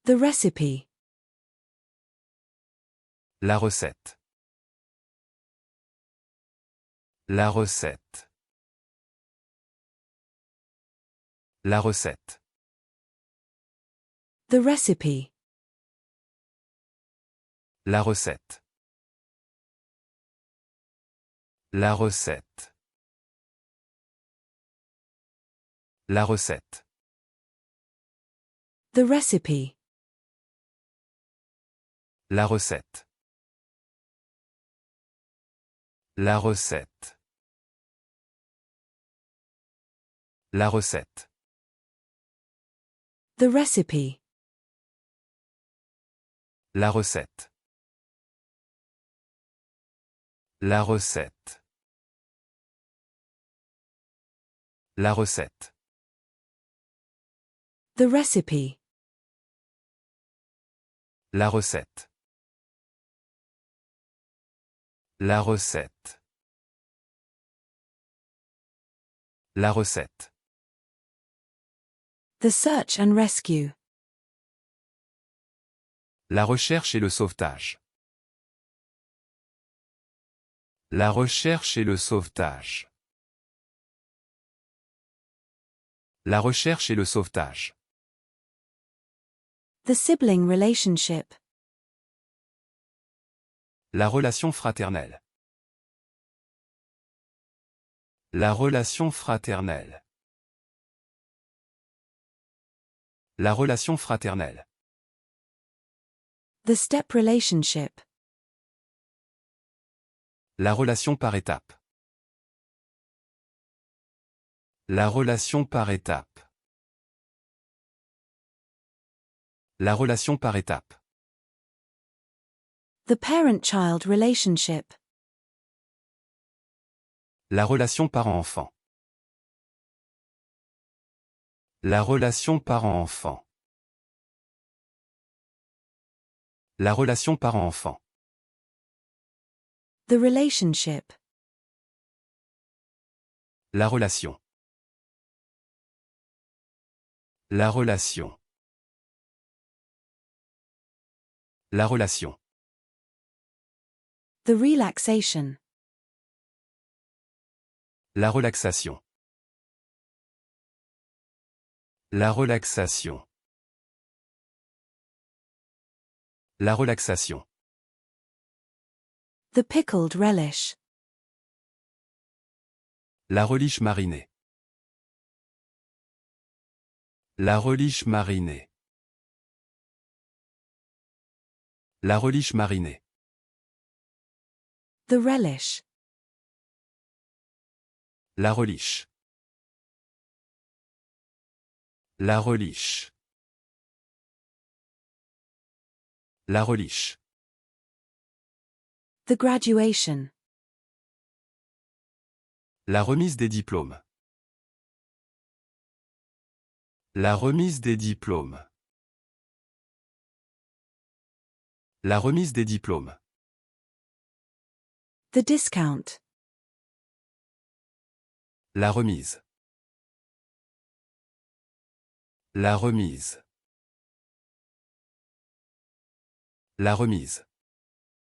The recipe. La recette. La recette. La recette. The recipe. La recette. La recette. La recette. The recipe. La recette. La recette. La recette. The recipe. La recette. La recette. La recette. The recipe. La recette. La recette. La recette. The search and rescue. La recherche et le sauvetage. La recherche et le sauvetage. La recherche et le sauvetage. The sibling relationship. La relation fraternelle. La relation fraternelle. La relation fraternelle. The step relationship. La relation par étape. La relation par étape. La relation par étape. The parent-child relationship. La relation parent-enfant. La relation parent-enfant. La relation parent-enfant. The relationship. La relation. La relation. La relation. The relaxation. La relaxation. La relaxation. La relaxation. The pickled relish. La relish marinée. La relish marinée. La relish marinée. The relish. La relish. La relish. La relish. The graduation. La remise des diplômes. La remise des diplômes. La remise des diplômes. The discount. La remise. La remise. La remise.